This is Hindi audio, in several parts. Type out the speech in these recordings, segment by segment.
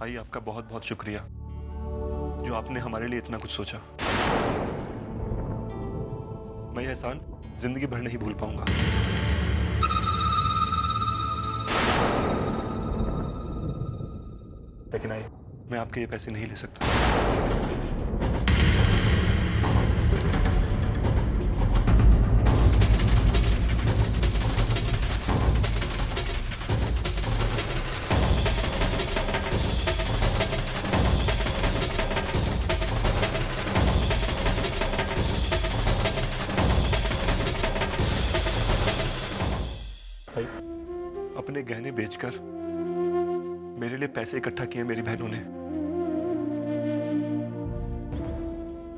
भाई आपका बहुत बहुत शुक्रिया जो आपने हमारे लिए इतना कुछ सोचा। मैं यह एहसान जिंदगी भर नहीं भूल पाऊंगा। लेकिन आई, मैं आपके ये पैसे नहीं ले सकता। भाई, अपने गहने बेचकर मेरे लिए पैसे इकट्ठा किए मेरी बहनों ने।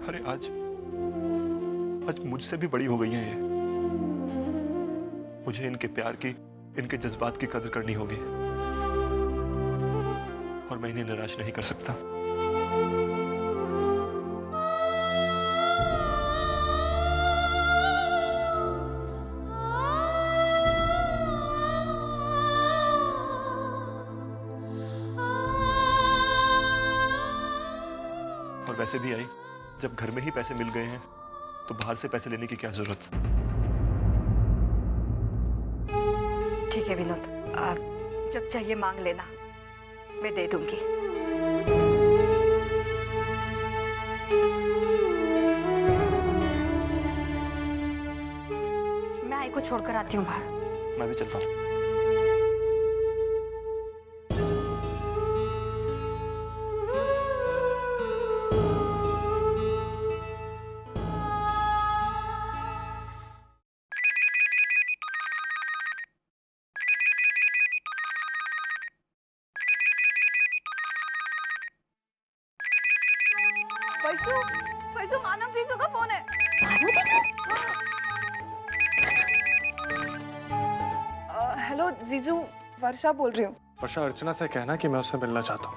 अरे आज मुझसे भी बड़ी हो गई हैं ये। मुझे इनके प्यार की, इनके जज्बात की कदर करनी होगी और मैं इन्हें निराश नहीं कर सकता। और वैसे भी आई, जब घर में ही पैसे मिल गए हैं तो बाहर से पैसे लेने की क्या जरूरत। ठीक है विनोद, आप जब चाहिए मांग लेना, मैं दे दूंगी। मैं आई को छोड़कर आती हूँ बाहर। मैं भी चलता हूँ। वैसु, मानव जीजू का फोन है। मानव जीजू? हेलो जीजू, वर्षा बोल रही हूँ। वर्षा, अर्चना से कहना कि मैं उससे मिलना चाहता हूँ।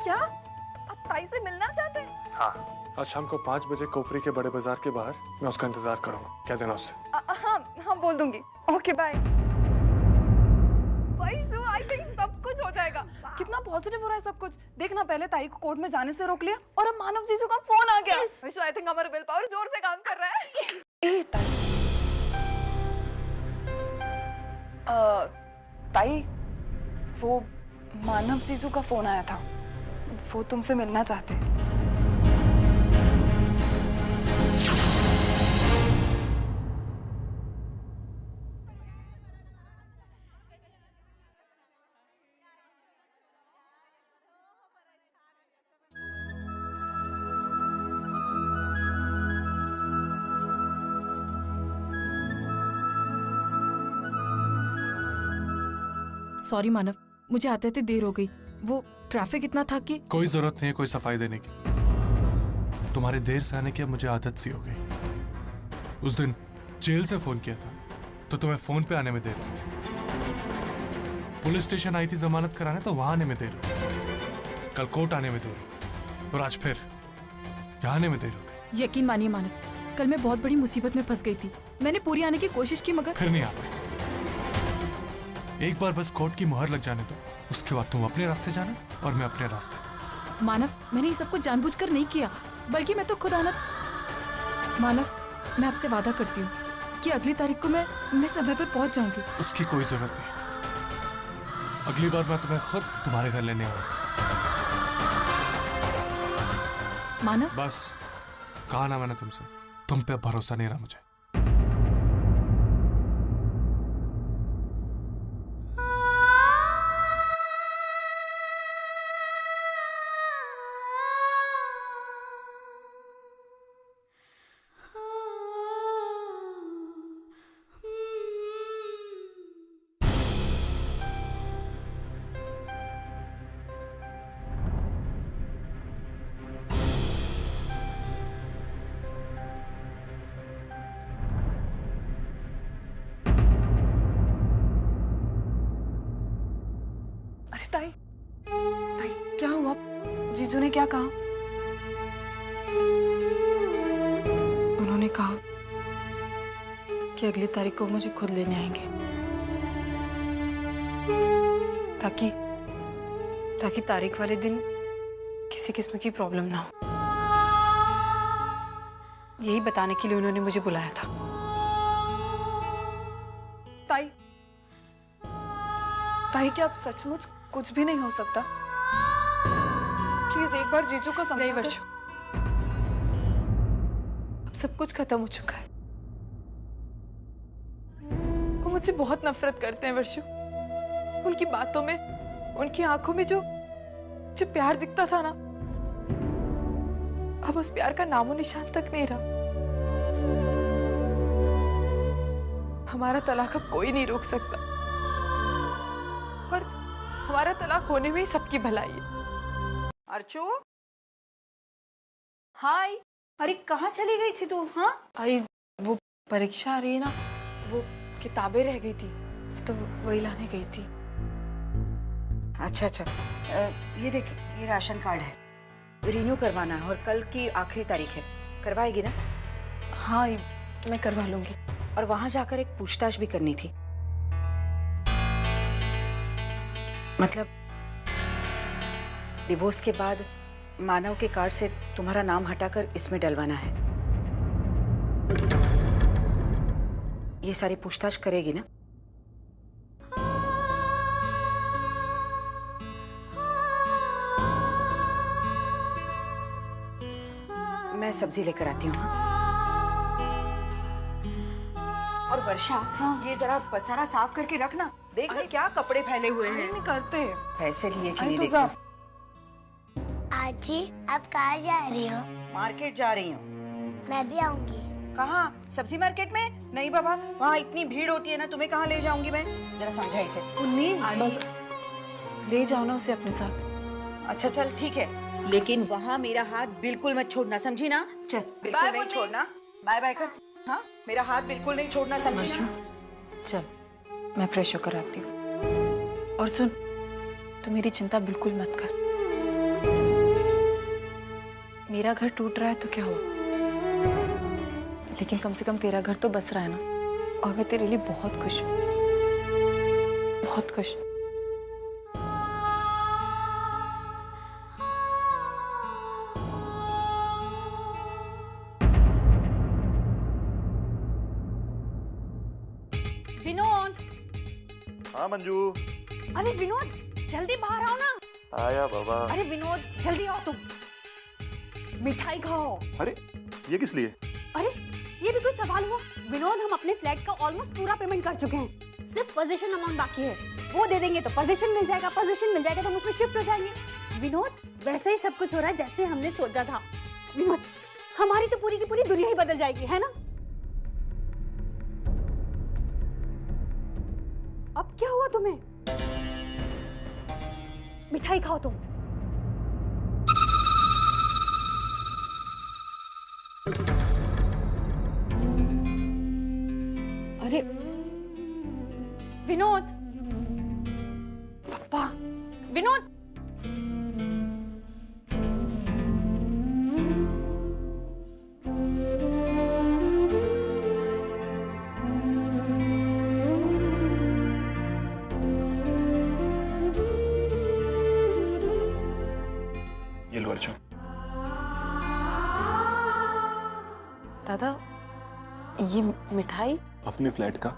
क्या? आप ताई से मिलना चाहते हैं? हाँ, आज शाम को 5 बजे कोपरी के बड़े बाजार के बाहर मैं उसका इंतजार करूंगा। कह देना उससे। हाँ बोल दूंगी। Okay bye. वैसु, आई थिंक सब कुछ हो जाएगा। कितना पॉजिटिव हो रहा है सब कुछ। देखना, पहले ताई को कोर्ट में जाने से रोक लिया और अब मानव जीजू का फोन आ गया। वैसु, आई थिंक हमारा विल पावर जोर से काम कर रहा है। ताई, वो मानव जीजू का फोन आया था। वो तुमसे मिलना चाहते हैं। सॉरी मानव, मुझे आते आते देर हो गई। वो ट्रैफिक इतना था कि कोई जरूरत नहीं है कोई सफाई देने की। तुम्हारे देर से आने की अब मुझे आदत सी हो गई। उस दिन जेल से फोन किया था तो तुम्हें फोन पे आने में देर हुई। पुलिस स्टेशन आई थी जमानत कराने तो वहां आने में देर हुई। कल कोर्ट आने में देर हुई और आज फिर यहाँ आने में देर हो गई। यकीन मानिए मानव, कल मैं बहुत बड़ी मुसीबत में फंस गई थी। मैंने पूरी आने की कोशिश की मगर फिर नहीं आ पाई। एक बार बस कोर्ट की मुहर लग जाने दो, उसके बाद तुम अपने रास्ते जाना और मैं अपने रास्ते। मानव, मैंने ये सब कुछ जानबूझकर नहीं किया, बल्कि मैं तो खुद आना। मानव, मैं आपसे वादा करती हूँ कि अगली तारीख को मैं समय पर पहुंच जाऊंगी। उसकी कोई जरूरत नहीं। अगली बार मैं तुम्हें खुद तुम्हारे घर लेने आऊंगा। मानव, बस कहा ना मैंने तुमसे, तुम पे भरोसा नहीं रहा मुझे। ताई, ताई क्या हुआ? जीजू ने क्या कहा? उन्होंने कहा कि अगली तारीख को मुझे खुद लेने आएंगे ताकि तारीख वाले दिन किसी किस्म की प्रॉब्लम ना हो। यही बताने के लिए उन्होंने मुझे बुलाया था। ताई, ताई क्या अब सचमुच कुछ भी नहीं हो सकता? प्लीज एक बार जीजू को समझा नहीं दे। वर्षु, अब सब कुछ खत्म हो चुका है। वो मुझसे बहुत नफरत करते हैं वर्षु। उनकी बातों में, उनकी आंखों में जो प्यार दिखता था ना, अब उस प्यार का नामो निशान तक नहीं रहा। हमारा तलाक अब कोई नहीं रोक सकता, और हमारा तलाक होने में ही सबकी भलाई है। अर्चो, हाय। अरे कहाँ चली गई थी तू? हाँ आई, वो परीक्षा आ रही है ना, वो किताबें रह गई थी तो वही लाने गई थी। अच्छा अच्छा, ये देख, ये राशन कार्ड है, रिन्यू करवाना है और कल की आखिरी तारीख है। करवाएगी ना? हाँ मैं करवा लूंगी। और वहां जाकर एक पूछताछ भी करनी थी। मतलब डिवोर्स के बाद मानव के कार्ड से तुम्हारा नाम हटाकर इसमें डलवाना है। ये सारी पूछताछ करेगी ना? मैं सब्जी लेकर आती हूँ। और वर्षा, ये जरा पसारा साफ करके रखना। देख ना क्या कपड़े फैले हुए हैं। नहीं करते। पैसे लिए कि आई नहीं तू देखते? जा। आजी, आप कहाँ जा रही हो? मार्केट जा रही हूँ। मैं भी आऊंगी। कहाँ? सब्जी मार्केट में? नहीं बाबा, वहाँ इतनी भीड़ होती है ना, तुम्हें कहाँ ले जाऊंगी मैं? जरा समझा इसे। बस ले जाओ ना उसे अपने साथ। अच्छा चल ठीक है, लेकिन वहाँ मेरा हाथ बिल्कुल मत छोड़ना, समझी ना? चल बिल्कुल नहीं छोड़ना। बाय बाय कर। हाँ, मेरा हाथ बिल्कुल नहीं छोड़ना, समझी ना? चल मैं फ्रेश होकर आती हूँ। और सुन, तू मेरी चिंता बिल्कुल मत कर। मेरा घर टूट रहा है तो क्या हुआ, लेकिन कम से कम तेरा घर तो बस रहा है ना। और मैं तेरे लिए बहुत खुश हूँ, बहुत खुश। विनोद, हाँ मंजू। अरे विनोद जल्दी बाहर आओ ना। आया बाबा। अरे विनोद जल्दी आओ तुम, मिठाई खाओ। अरे ये किस लिए? अरे ये भी कोई सवाल हुआ? विनोद, हम अपने फ्लैट का ऑलमोस्ट पूरा पेमेंट कर चुके हैं, सिर्फ पोजीशन अमाउंट बाकी है। वो दे देंगे तो पोजीशन मिल जाएगा, पोजीशन मिल जाएगा तो हम उसमें शिफ्ट हो जाएंगे। विनोद, वैसे ही सब कुछ हो रहा है जैसे हमने सोचा था। विनोद, हमारी तो पूरी की पूरी दुनिया ही बदल जाएगी, है ना? अब क्या हुआ तुम्हें? मिठाई खाओ तुम। अरे विनोद, पापा, विनोद, ये लो अर्जुन। दादा, ये मिठाई? अपने फ्लैट का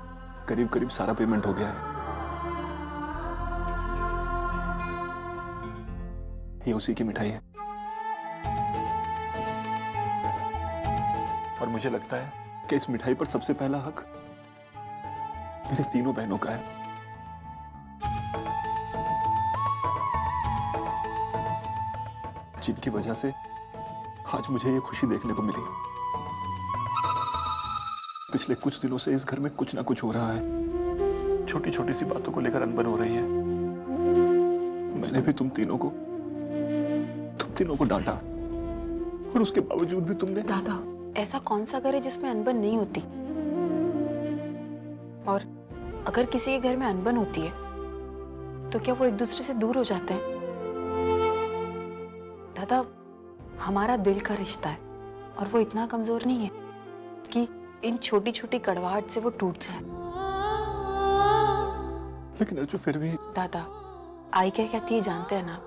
करीब करीब सारा पेमेंट हो गया है। ये उसी की मिठाई है। और मुझे लगता है कि इस मिठाई पर सबसे पहला हक मेरी तीनों बहनों का है। जिनकी वजह से आज मुझे ये खुशी देखने को मिली। पिछले कुछ दिनों से इस घर में कुछ ना कुछ हो रहा है। छोटी छोटी सी बातों को लेकर अनबन हो रही है। मैंने भी तुम तीनों को डांटा, और उसके बावजूद भी तुमने। दादा, ऐसा कौन सा घर है जिसमें अनबन नहीं होती? और अगर किसी के घर में अनबन होती है तो क्या वो एक दूसरे से दूर हो जाते हैं? दादा, हमारा दिल का रिश्ता है और वो इतना कमजोर नहीं है कि इन छोटी छोटी कड़वाहट से वो टूट जाए। लेकिन अर्जु फिर भी। दादा, आई क्या कहती है जानते हैं ना?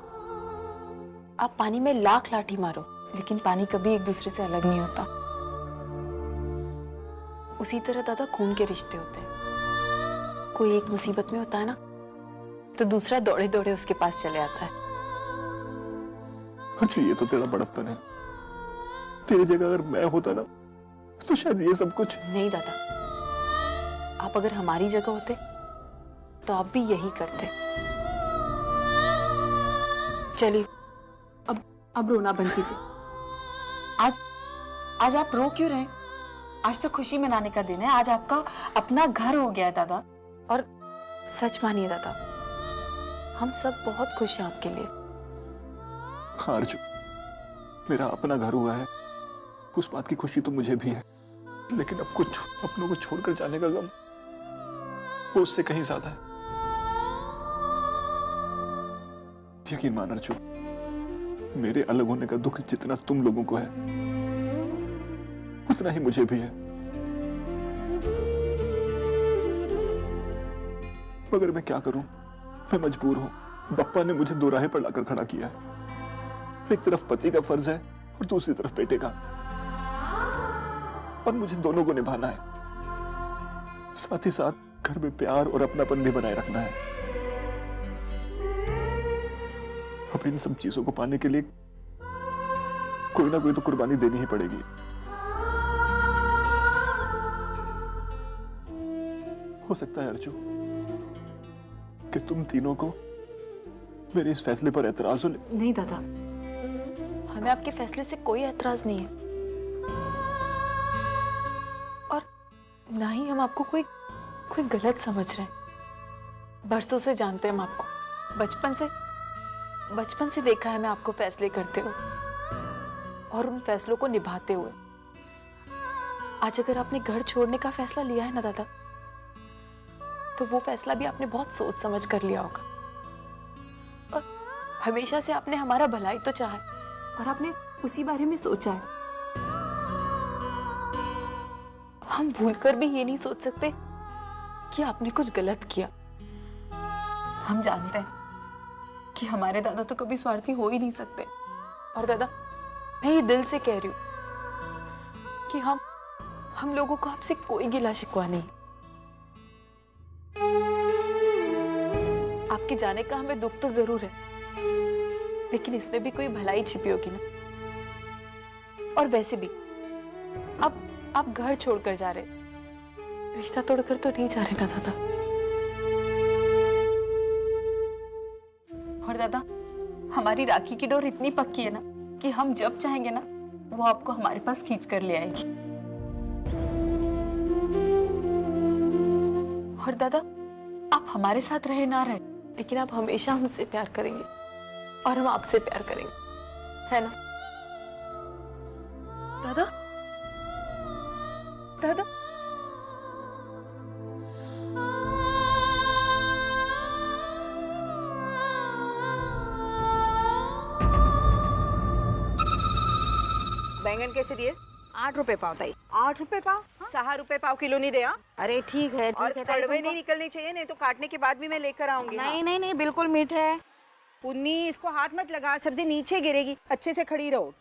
आप पानी में लाख लाठी मारो, लेकिन पानी कभी एक दूसरे से अलग नहीं होता। उसी तरह दादा खून के रिश्ते होते हैं। कोई एक मुसीबत में होता है ना, तो दूसरा दौड़े दौड़े उसके पास चले आता है। अर्जु, ये तो तेरा बड़प्पन है। तेरी जगह अगर मैं होता ना, तो शायद ये सब कुछ। नहीं दादा, आप अगर हमारी जगह होते तो आप भी यही करते। चलिए अब रोना बंद कीजिए। आज आप रो क्यों रहे? आज तो खुशी मनाने का दिन है। आज आपका अपना घर हो गया है दादा। और सच मानिए दादा, हम सब बहुत खुश हैं आपके लिए। हाँ अर्जु, मेरा अपना घर हुआ है, उस बात की खुशी तो मुझे भी है, लेकिन अब कुछ अपनों को छोड़कर जाने का गम वो उससे कहीं ज्यादा है। यकीन मान अर्जु, मेरे अलग होने का दुख जितना तुम लोगों को है, उतना ही मुझे भी है। मगर मैं क्या करूं, मैं मजबूर हूं। बप्पा ने मुझे दो राहें पर लाकर खड़ा किया है। एक तरफ पति का फर्ज है और दूसरी तरफ बेटे का, और मुझे दोनों को निभाना है। साथ ही साथ घर में प्यार और अपनापन भी बनाए रखना है। अब इन सब चीजों को पाने के लिए कोई ना कोई तो कुर्बानी देनी ही पड़ेगी। हो सकता है अर्जु कि तुम तीनों को मेरे इस फैसले पर एतराज हो। नहीं दादा, हमें आपके फैसले से कोई एतराज नहीं है, और ना ही हम आपको कोई गलत समझ रहे हैं। बरसों से जानते हैं हम आपको, बचपन से देखा है मैं आपको फैसले करते हुए और उन फैसलों को निभाते हुए। आज अगर आपने घर छोड़ने का फैसला लिया है ना दादा, तो वो फैसला भी आपने बहुत सोच समझ कर लिया होगा। और हमेशा से आपने हमारा भलाई तो चाहा है, और आपने उसी बारे में सोचा है। हम भूलकर भी ये नहीं सोच सकते कि आपने कुछ गलत किया। हम जानते हैं कि हमारे दादा तो कभी स्वार्थी हो ही नहीं सकते। और दादा, मैं ये दिल से कह रही हूं कि हम लोगों को आपसे कोई गिला शिकवा नहीं। आपके जाने का हमें दुख तो जरूर है, लेकिन इसमें भी कोई भलाई छिपी होगी ना। और वैसे भी अब आप घर छोड़कर जा रहे, रिश्ता तोड़कर तो नहीं जा रहे ना दादा। और दादा, हमारी राखी की डोर इतनी पक्की है ना कि हम जब चाहेंगे ना, वो आपको हमारे पास खींच कर ले आएगी। और दादा, आप हमारे साथ रहे ना रहे, लेकिन आप हमेशा हमसे प्यार करेंगे और हम आपसे प्यार करेंगे, है ना दादा? दादा, बैंगन कैसे दिए? 8 रुपए पाव ताई। 8 रुपए पाव? 6 रुपए पाव किलो नहीं दे? अरे ठीक है और ताई, कड़वे तुमको- नहीं निकलने चाहिए, नहीं तो काटने के बाद भी मैं लेकर आऊंगी। नहीं नहीं नहीं, बिल्कुल मीठे है। पुन्नी, इसको हाथ मत लगा, सब्जी नीचे गिरेगी। अच्छे से खड़ी रहो।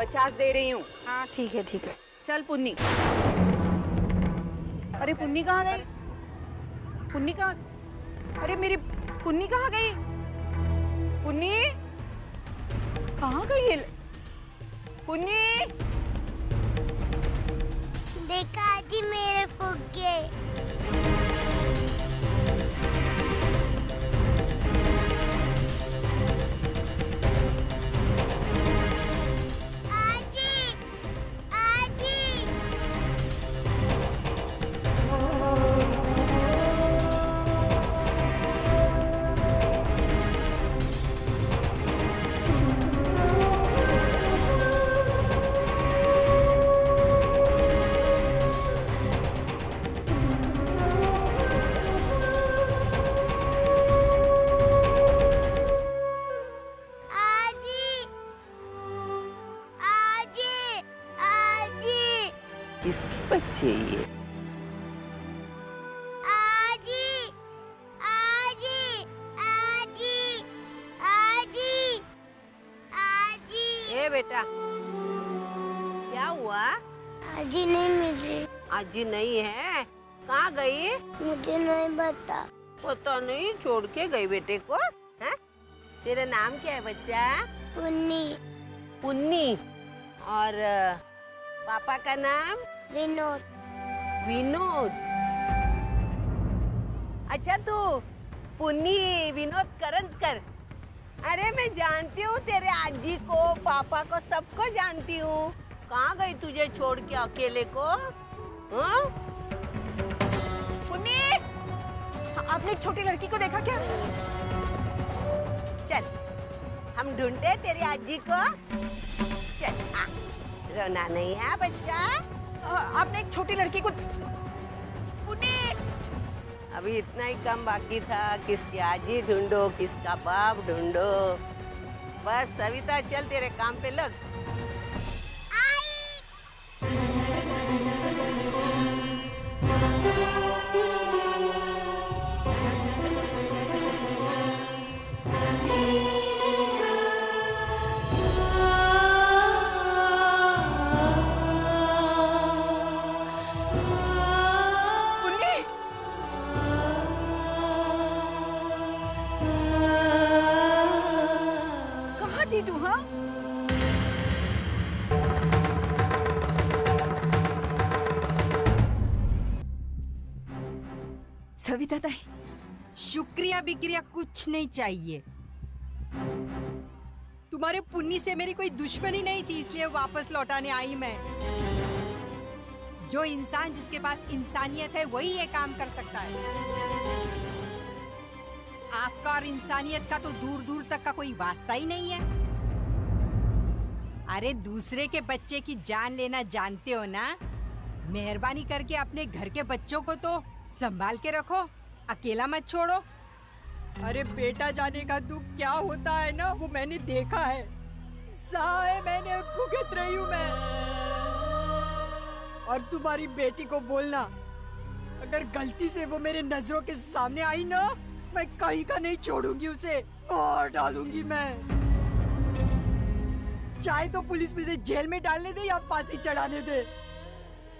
$50 दे रही हूँ। हाँ ठीक है ठीक है। चल पुन्नी। अरे पुन्नी कहाँ गई? पुन्नी कहाँ? अरे मेरी पुन्नी कहाँ गई? पुन्नी कहाँ गई ये? पुन्नी, देखा आजी मेरे फुग्गे। आजी, आजी। बच्चे ये। आजी आजी आजी आजी आजी। ए बेटा, क्या हुआ? आजी नहीं मिल रही। आजी नहीं है? कहाँ गई? मुझे नहीं बता। पता नहीं, छोड़ के गई बेटे को। हैं? तेरा नाम क्या है बच्चा? पुन्नी। पुन्नी। और पापा का नाम? विनोद। विनोद। अच्छा, तू पुन्नी विनोद करंजकर। अरे मैं जानती हूँ तेरे आजी को, पापा को, सबको जानती हूँ। कहाँ गई तुझे छोड़ के अकेले को? हाँ? पुन्नी, आपने एक छोटी लड़की को देखा क्या? चल, हम ढूंढते तेरी आजी को। चल, आ, रोना नहीं है बच्चा। आपने एक छोटी लड़की को पुन्नी। अभी इतना ही कम बाकी था। किसकी आजी ढूंढो, किसका बाप ढूंढो। बस सविता, चल तेरे काम पे लग। कहाँ थी तू? हाँ, सविता ताई, शुक्रिया बिक्रिया कुछ नहीं चाहिए। तुम्हारे पुन्नी से मेरी कोई दुश्मनी नहीं थी, इसलिए वापस लौटाने आई मैं। जो इंसान जिसके पास इंसानियत है वही ये काम कर सकता है। आपका और इंसानियत का तो दूर दूर तक का कोई वास्ता ही नहीं है। अरे दूसरे के बच्चे की जान लेना जानते हो ना? मेहरबानी करके अपने घर के बच्चों को तो संभाल के रखो, अकेला मत छोड़ो। अरे बेटा जाने का दुख क्या होता है ना, वो मैंने देखा है। साए मैंने भुगत रही हूँ मैं। और तुम्हारी बेटी को बोलना, अगर गलती से वो मेरे नजरों के सामने आई ना, मैं कहीं का नहीं छोड़ूंगी उसे, मार डालूंगी मैं। चाहे तो पुलिस मुझे जेल में डालने दे या फांसी चढ़ाने दे,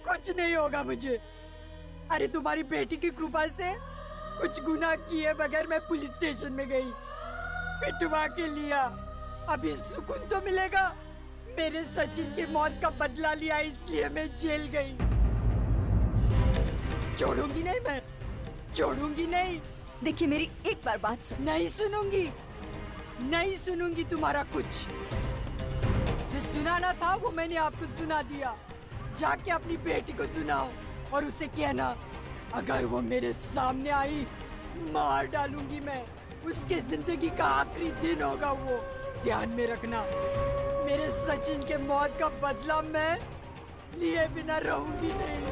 कुछ नहीं होगा मुझे। अरे तुम्हारी बेटी की कृपा से कुछ गुनाह किए बगैर मैं पुलिस स्टेशन में गई, पिटवा के लिया। अभी सुकून तो मिलेगा। मेरे सचिन की मौत का बदला लिया इसलिए मैं जेल गई। छोड़ूंगी नहीं मैं, छोड़ूंगी नहीं। देखिए मेरी एक बार बात सुन। नहीं सुनूंगी, नहीं सुनूंगी तुम्हारा कुछ। जो सुनाना था वो मैंने आपको सुना दिया। जाके अपनी बेटी को सुनाओ और उसे कहना, अगर वो मेरे सामने आई मार डालूंगी मैं। उसके जिंदगी का आखिरी दिन होगा वो, ध्यान में रखना। मेरे सचिन के मौत का बदला मैं लिए बिना रहूंगी नहीं।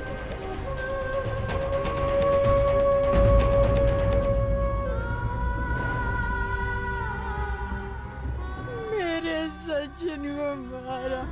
मेरे सचिन को मारा।